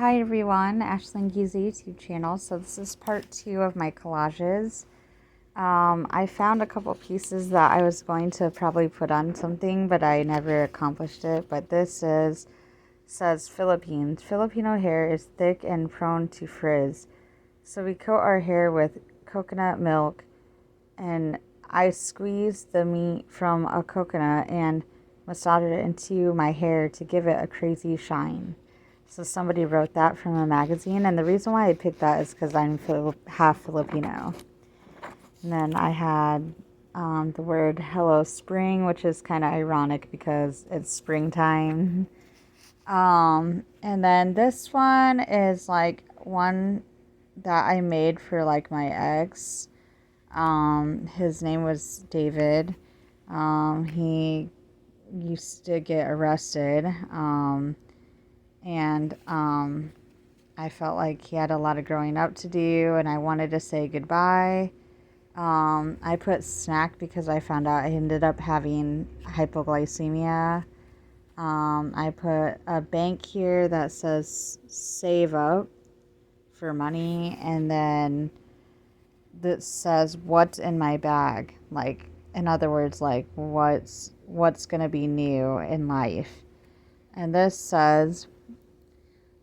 Hi everyone, Ashlyn Guy's YouTube channel. So this is part 2 of my collages. I found a couple pieces that I was going to probably put on something, but I never accomplished it. But says Philippines. Filipino hair is thick and prone to frizz. So we coat our hair with coconut milk, and I squeeze the meat from a coconut and massage it into my hair to give it a crazy shine. So somebody wrote that from a magazine, and the reason why I picked that is because I'm half Filipino. And then I had the word hello spring, which is kind of ironic because it's springtime. And then this one is like one that I made for like my ex. His name was David. He used to get arrested. And I felt like he had a lot of growing up to do, and I wanted to say goodbye. I put snack because I found out I ended up having hypoglycemia. I put a bank here that says save up for money, and then that says what's in my bag. Like, in other words, like what's gonna be new in life. And this says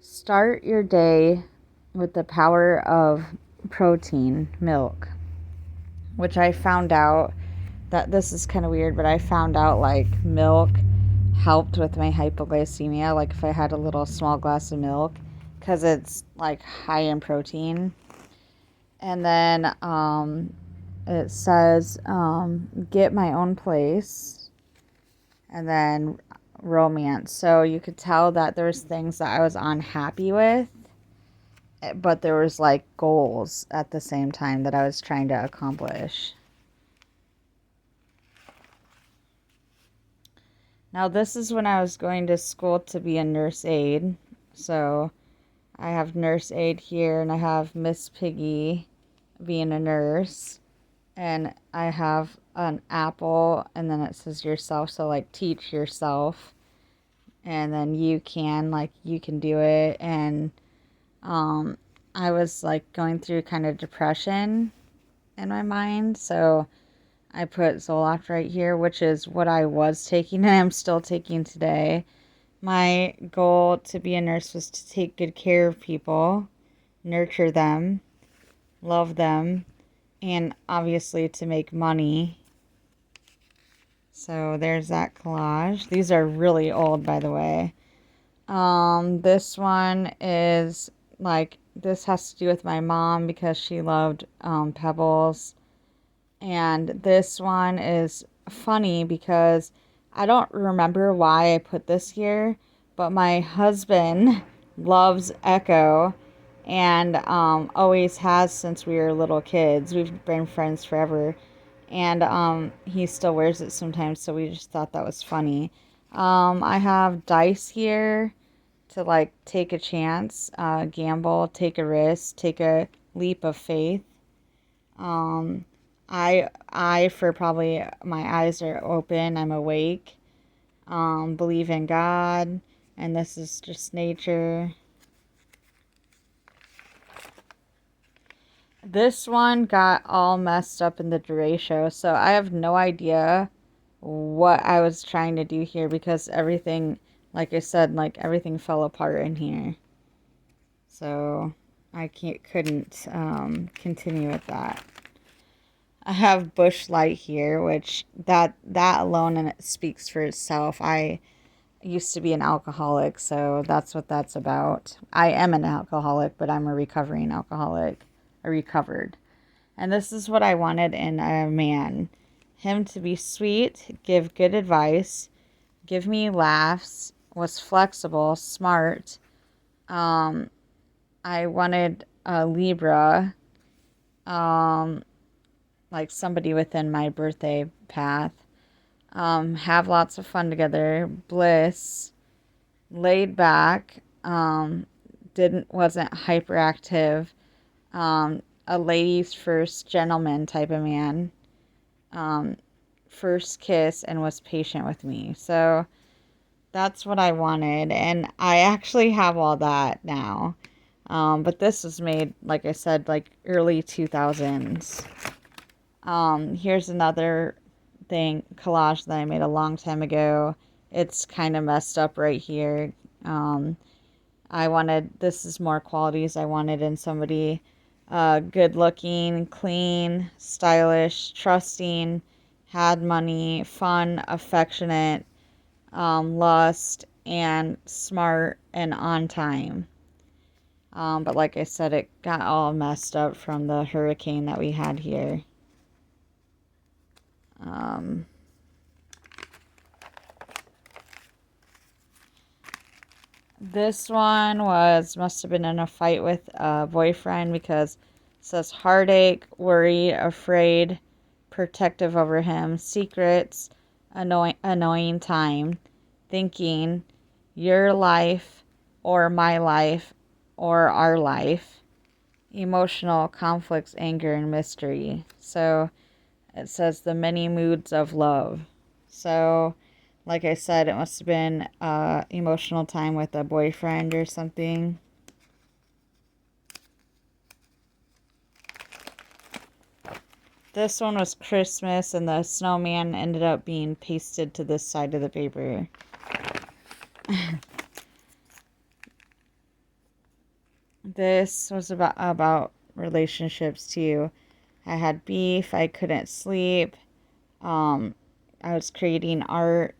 start your day with the power of protein milk, which I found out that this is kind of weird, but I found out like milk helped with my hypoglycemia. Like if I had a little small glass of milk, because it's like high in protein. And then it says get my own place, and then romance. So you could tell that there's things that I was unhappy with, but there was like goals at the same time that I was trying to accomplish. Now this is when I was going to school to be a nurse aide. So I have nurse aide here, and I have Miss Piggy being a nurse, and I have an apple, and then it says yourself, so like teach yourself, and then you can do it. And I was like going through kind of depression in my mind, so I put Zoloft right here, which is what I was taking and I'm still taking today. My goal to be a nurse was to take good care of people, nurture them, love them, and obviously to make money. So there's that collage. These are really old, by the way. This one is like, this has to do with my mom because she loved pebbles. And this one is funny because I don't remember why I put this here, but my husband loves Echo, and always has since we were little kids. We've been friends forever, and he still wears it sometimes, so we just thought that was funny. I have dice here to like take a chance, gamble, take a risk, take a leap of faith. Um, I for probably my eyes are open, I'm awake. Believe in God, and this is just nature. This one got all messed up in the derecho, so I have no idea what I was trying to do here because everything, like I said, like everything fell apart in here. So I couldn't continue with that. I have Bush Light here, which that alone and it speaks for itself. I used to be an alcoholic, so that's what that's about. I am an alcoholic, but I'm a recovering alcoholic. I recovered. And this is what I wanted in a man. Him to be sweet, give good advice, give me laughs, was flexible, smart. I wanted a Libra, like somebody within my birthday path. Have lots of fun together, bliss, laid back, wasn't hyperactive, a ladies first, gentleman type of man, first kiss, and was patient with me. So That's what I wanted, and I actually have all that now. But this was made, like I said, like early 2000s. Here's another thing, collage that I made a long time ago. It's kind of messed up right here. Um, this is more qualities I wanted in somebody: good looking, clean, stylish, trusting, had money, fun, affectionate, lust, and smart and on time. But like I said, it got all messed up from the hurricane that we had here. Um, this one must have been in a fight with a boyfriend because it says heartache, worried, afraid, protective over him, secrets, annoying time, thinking, your life or my life or our life, emotional conflicts, anger, and mystery. So it says the many moods of love. So, like I said, it must have been emotional time with a boyfriend or something. This one was Christmas, and the snowman ended up being pasted to this side of the paper. This was about relationships too. I had beef. I couldn't sleep. I was creating art,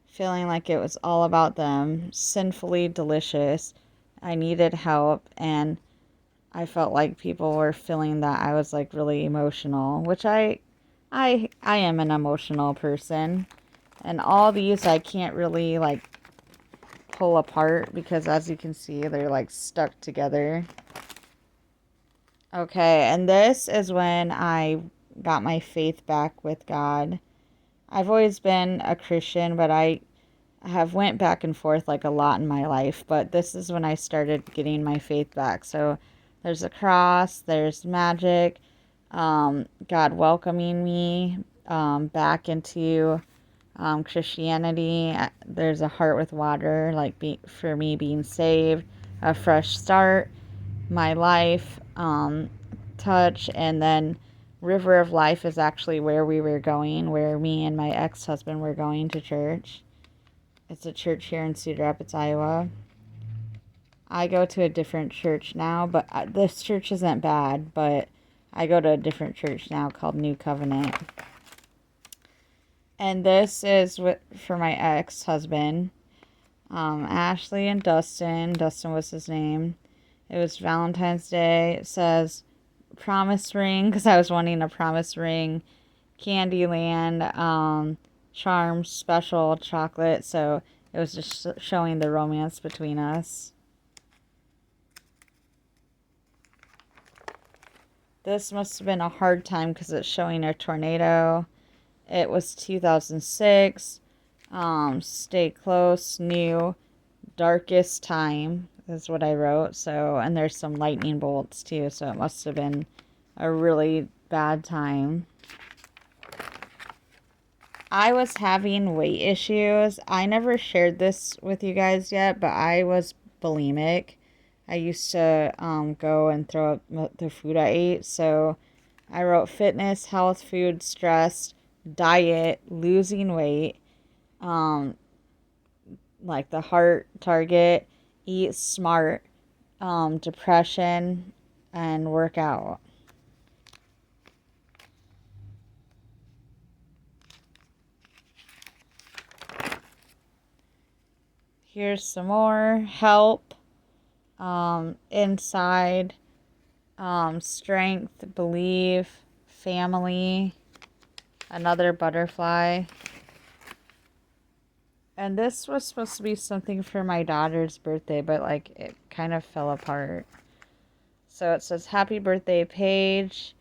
feeling like it was all about them, sinfully delicious. I needed help, and I felt like people were feeling that I was like really emotional, which I am an emotional person. And all these I can't really like pull apart because as you can see, they're like stuck together. Okay, and this is when I got my faith back with God. I've always been a Christian, but I have went back and forth like a lot in my life, but this is when I started getting my faith back. So there's a cross, there's magic, God welcoming me back into Christianity. There's a heart with water, like for me being saved, a fresh start, my life, touch, and then River of Life is actually where we were going, where me and my ex-husband were going to church. It's a church here in Cedar Rapids, Iowa. I go to a different church now, but this church isn't bad, but I go to a different church now called New Covenant. And this is for my ex-husband, Ashley and Dustin. Dustin was his name. It was Valentine's Day. It says promise ring, because I was wanting a promise ring. Candyland, charms, special, chocolate. So it was just showing the romance between us. This must have been a hard time because it's showing a tornado. It was 2006. Stay close, new, darkest time is what I wrote. So, and there's some lightning bolts too. So it must have been a really bad time. I was having weight issues. I never shared this with you guys yet, but I was bulimic. I used to go and throw up the food I ate. So I wrote fitness, health, food, stress, diet, losing weight, like the heart target, eat smart, depression, and work out. Here's some more help, inside, strength, believe, family, another butterfly. And this was supposed to be something for my daughter's birthday, but like it kind of fell apart. So it says happy birthday, Paige.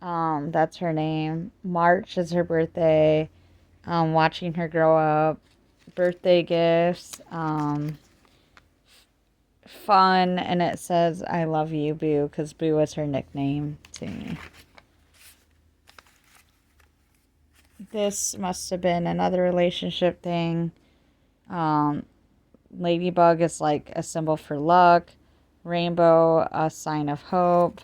That's her name. March is her birthday. Watching her grow up. Birthday gifts. Fun, and it says I love you, Boo, because Boo was her nickname to me. This must have been another relationship thing. Um, Ladybug is like a symbol for luck. Rainbow, a sign of hope.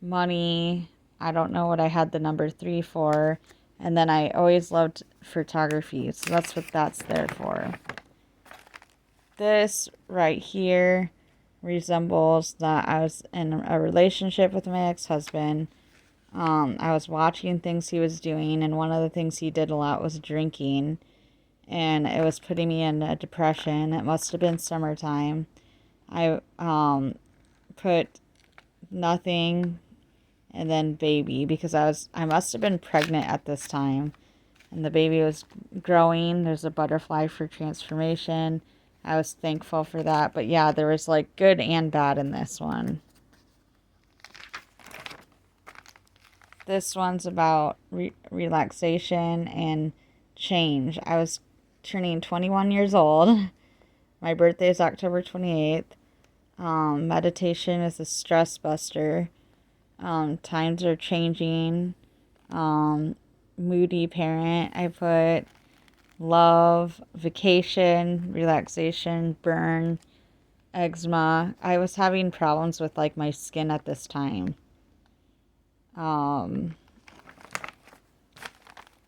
Money, I don't know what I had the number 3 for. And then I always loved photography, so that's what that's there for. This right here resembles that I was in a relationship with my ex-husband. I was watching things he was doing, and one of the things he did a lot was drinking, and it was putting me in a depression. It must have been summertime. I put nothing and then baby because I must have been pregnant at this time, and the baby was growing. There's a butterfly for transformation. I was thankful for that. But yeah, there was like good and bad in this one. This one's about relaxation and change. I was turning 21 years old. My birthday is October 28th. Meditation is a stress buster. Times are changing. Moody parent. I put love, vacation, relaxation, burn, eczema. I was having problems with like my skin at this time.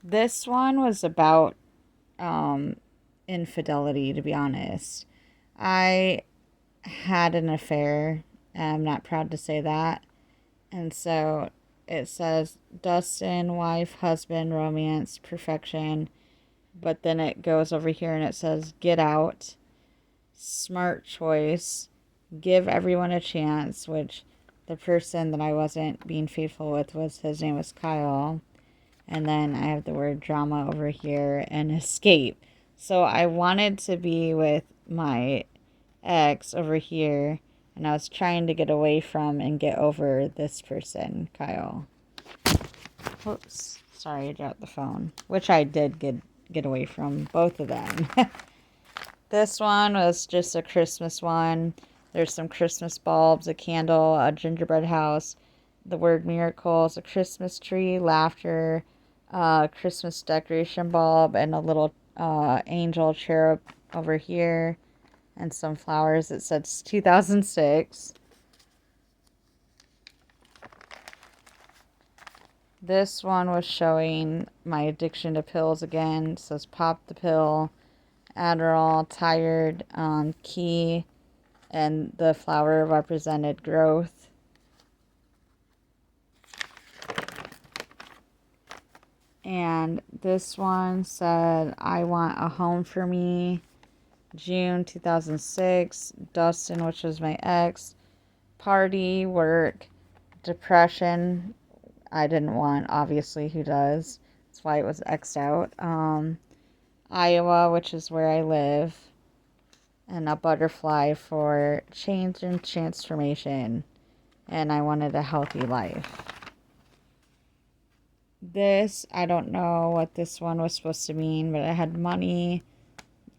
This one was about infidelity, to be honest. I had an affair. I'm not proud to say that. And so it says Dustin, wife, husband, romance, perfection. But then it goes over here and it says get out, smart choice, give everyone a chance, which the person that I wasn't being faithful with his name was Kyle. And then I have the word drama over here and escape. So I wanted to be with my ex over here, and I was trying to get away from and get over this person, Kyle. Whoops. Sorry, I dropped the phone. Which I did get away from both of them. This one was just a Christmas one. There's some Christmas bulbs, a candle, a gingerbread house, the word miracles, a Christmas tree, laughter, Christmas decoration bulb, and a little angel cherub over here, and some flowers. It says 2006. This one was showing my addiction to pills again. It says pop the pill, Adderall, tired, key, and the flower represented growth. And this one said, I want a home for me, June 2006, Dustin, which was my ex, party, work, depression, I didn't want, obviously, who does? That's why it was X'd out. Iowa, which is where I live, and a butterfly for change and transformation, and I wanted a healthy life. This, I don't know what this one was supposed to mean, but I had money.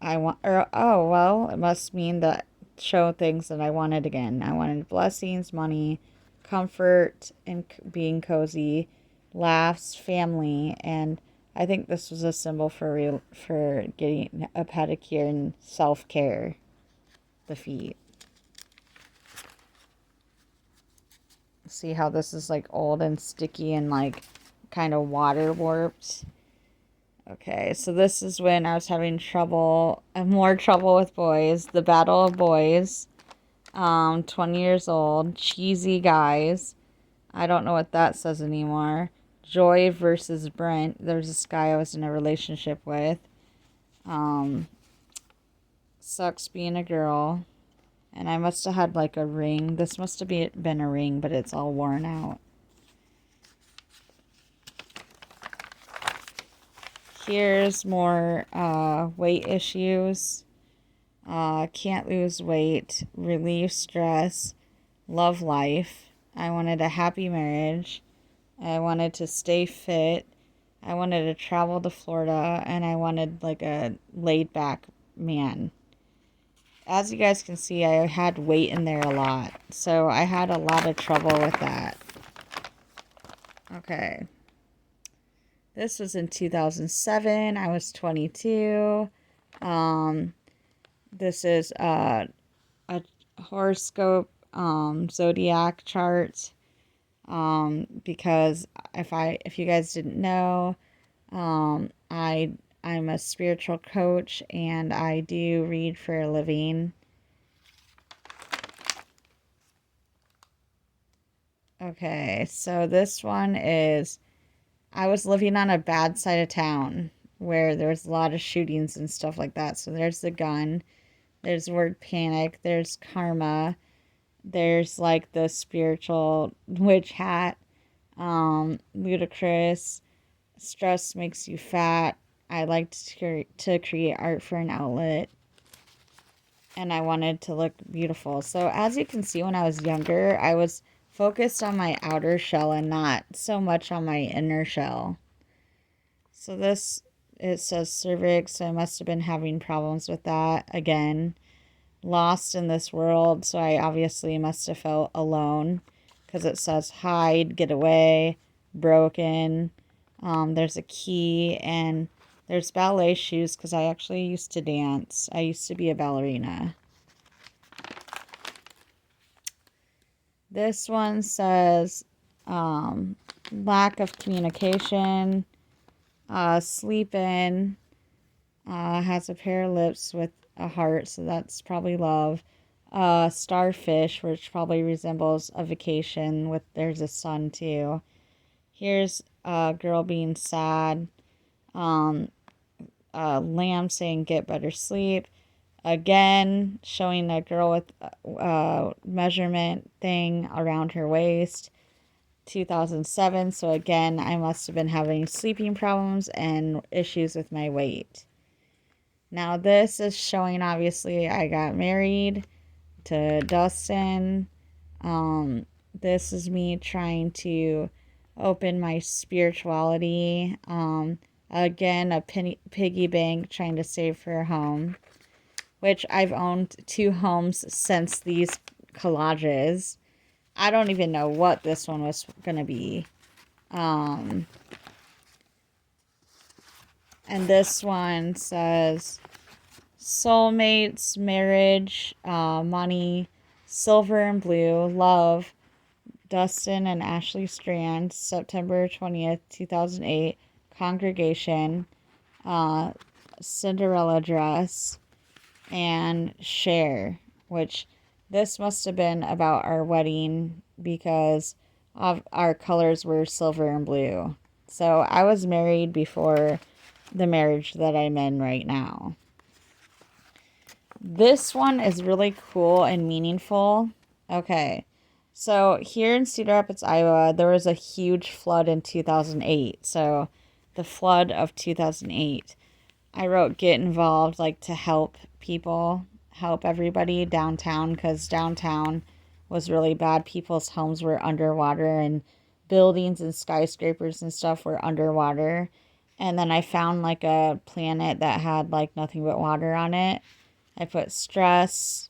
It must mean that show things that I wanted again. I wanted blessings, money, comfort, and being cozy, laughs, family, and I think this was a symbol for getting a pedicure and self-care, the feet. See how this is like old and sticky and like kind of water warped. Okay, so this is when I was having more trouble with boys. The Battle of Boys. 20 years old. Cheesy guys. I don't know what that says anymore. Joy versus Brent. There's this guy I was in a relationship with. Sucks being a girl. And I must have had like a ring. This must have been a ring, but it's all worn out. Here's more weight issues. Can't lose weight. Relieve stress. Love life. I wanted a happy marriage. I wanted to stay fit. I wanted to travel to Florida. And I wanted like a laid back man. As you guys can see, I had weight in there a lot. So I had a lot of trouble with that. Okay. This was in 2007. I was 22. This is a horoscope zodiac chart. Because if you guys didn't know, I'm a spiritual coach and I do read for a living. Okay, so this one is, I was living on a bad side of town where there's a lot of shootings and stuff like that. So there's the gun, there's the word panic, there's karma, there's like the spiritual witch hat, ludicrous, stress makes you fat. I like to create art for an outlet, and I wanted to look beautiful. So as you can see, when I was younger, I was focused on my outer shell and not so much on my inner shell. So this, it says cervix, so I must have been having problems with that again. Lost in this world, so I obviously must have felt alone because it says hide, get away, broken. There's a key, and there's ballet shoes because I actually used to dance. I used to be a ballerina. This one says lack of communication, sleep in, has a pair of lips with a heart, so that's probably love. Starfish, which probably resembles a vacation with, there's a sun too. Here's a girl being sad. A lamb saying get better sleep. Again, showing a girl with a measurement thing around her waist. 2007, so again, I must have been having sleeping problems and issues with my weight. Now this is showing, obviously, I got married to Dustin. This is me trying to open my spirituality. Again, a piggy bank trying to save for a home, which I've owned 2 homes since these collages. I don't even know what this one was going to be. And this one says soulmates, marriage, money, silver and blue, love, Dustin and Ashley Strand, September 20th, 2008, congregation, Cinderella dress, and share, which this must have been about our wedding because of our colors were silver and blue. So I was married before the marriage that I'm in right now. This one is really cool and meaningful. Okay, so here in Cedar Rapids, Iowa, there was a huge flood in 2008. So the flood of 2008. I wrote get involved, like to help people, help everybody downtown, because downtown was really bad. People's homes were underwater and buildings and skyscrapers and stuff were underwater. And then I found like a planet that had like nothing but water on it. I put stress,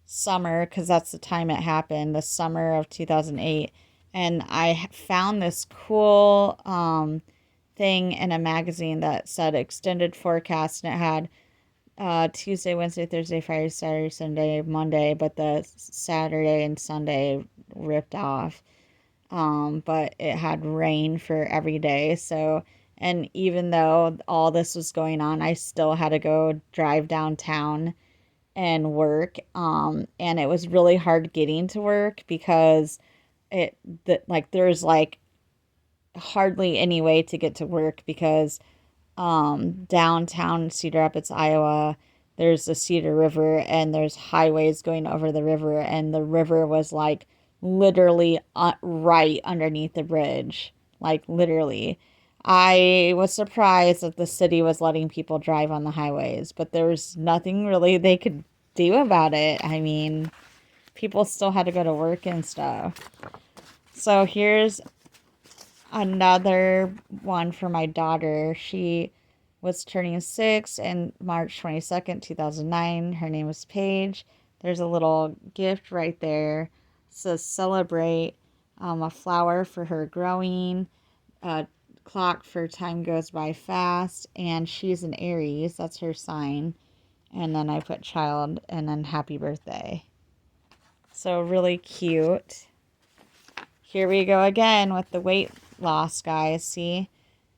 summer, because that's the time it happened, the summer of 2008. And I found this cool thing in a magazine that said extended forecast, and it had Tuesday, Wednesday, Thursday, Friday, Saturday, Sunday, Monday, but the Saturday and Sunday ripped off. But it had rain for every day. So, and even though all this was going on, I still had to go drive downtown and work. And it was really hard getting to work because there's like hardly any way to get to work because downtown Cedar Rapids, Iowa, there's the Cedar River and there's highways going over the river, and the river was like literally right underneath the bridge, like literally. I was surprised that the city was letting people drive on the highways, but there was nothing really they could do about it. I mean, people still had to go to work and stuff. So here's another one for my daughter. She was turning 6 and March 22nd, 2009. Her name was Paige. There's a little gift right there. It says celebrate, a flower for her growing, a clock for time goes by fast, and she's an Aries. That's her sign. And then I put child and then happy birthday. So really cute. Here we go again with the weight loss, guys. See?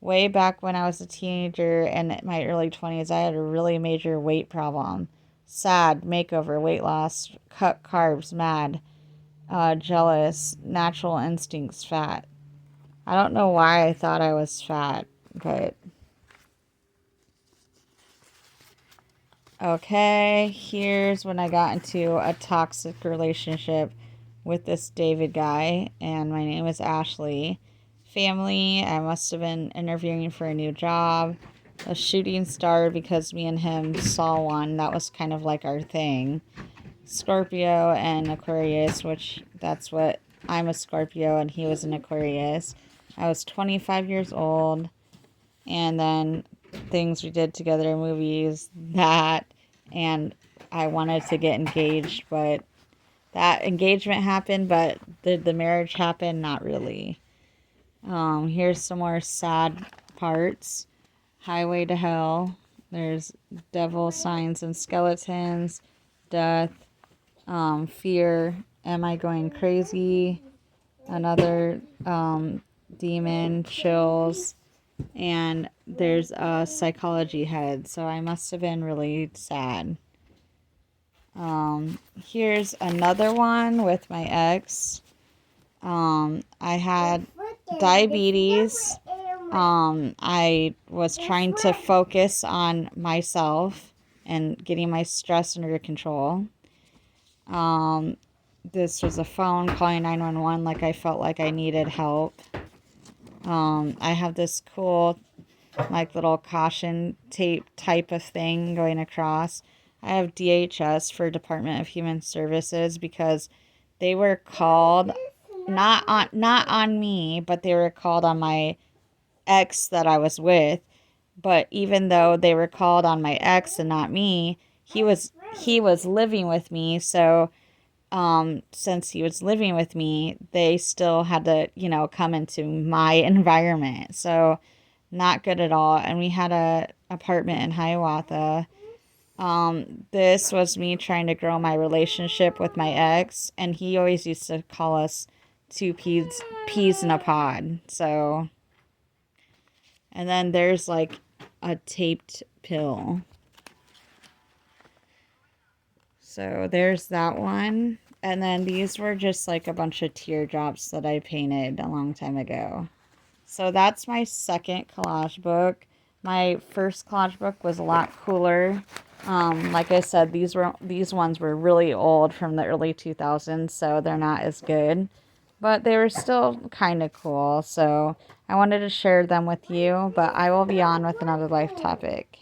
Way back when I was a teenager and in my early 20s, I had a really major weight problem. Sad, makeover, weight loss, cut carbs, mad, jealous, natural instincts, fat. I don't know why I thought I was fat, but... Okay, here's when I got into a toxic relationship with this David guy, and my name is Ashley. Family, I must have been interviewing for a new job. A shooting star because me and him saw one. That was kind of like our thing. Scorpio and Aquarius, which that's what I'm a Scorpio and he was an Aquarius. I was 25 years old, and then things we did together, movies, that, and I wanted to get engaged, but that engagement happened, but did the marriage happen? Not really. Here's some more sad parts. Highway to Hell. There's devil signs and skeletons, death, fear, am I going crazy? Another demon, chills, and there's a psychology head, so I must have been really sad. Here's another one with my ex. I had diabetes. I was trying to focus on myself and getting my stress under control. This was a phone calling 911 like I felt like I needed help. I have this cool like little caution tape type of thing going across. I have DHS for Department of Human Services because they were called not on me, but they were called on my ex that I was with. But even though they were called on my ex and not me, he was living with me, so since he was living with me, they still had to, come into my environment. So not good at all. And we had a apartment in Hiawatha. This was me trying to grow my relationship with my ex, and he always used to call us two peas in a pod. So, and then there's like a taped pill. So there's that one. And then these were just like a bunch of teardrops that I painted a long time ago. So that's my second collage book. My first collage book was a lot cooler. Like I said, these ones were really old from the early 2000s, so they're not as good. But they were still kind of cool, so I wanted to share them with you. But I will be on with another life topic.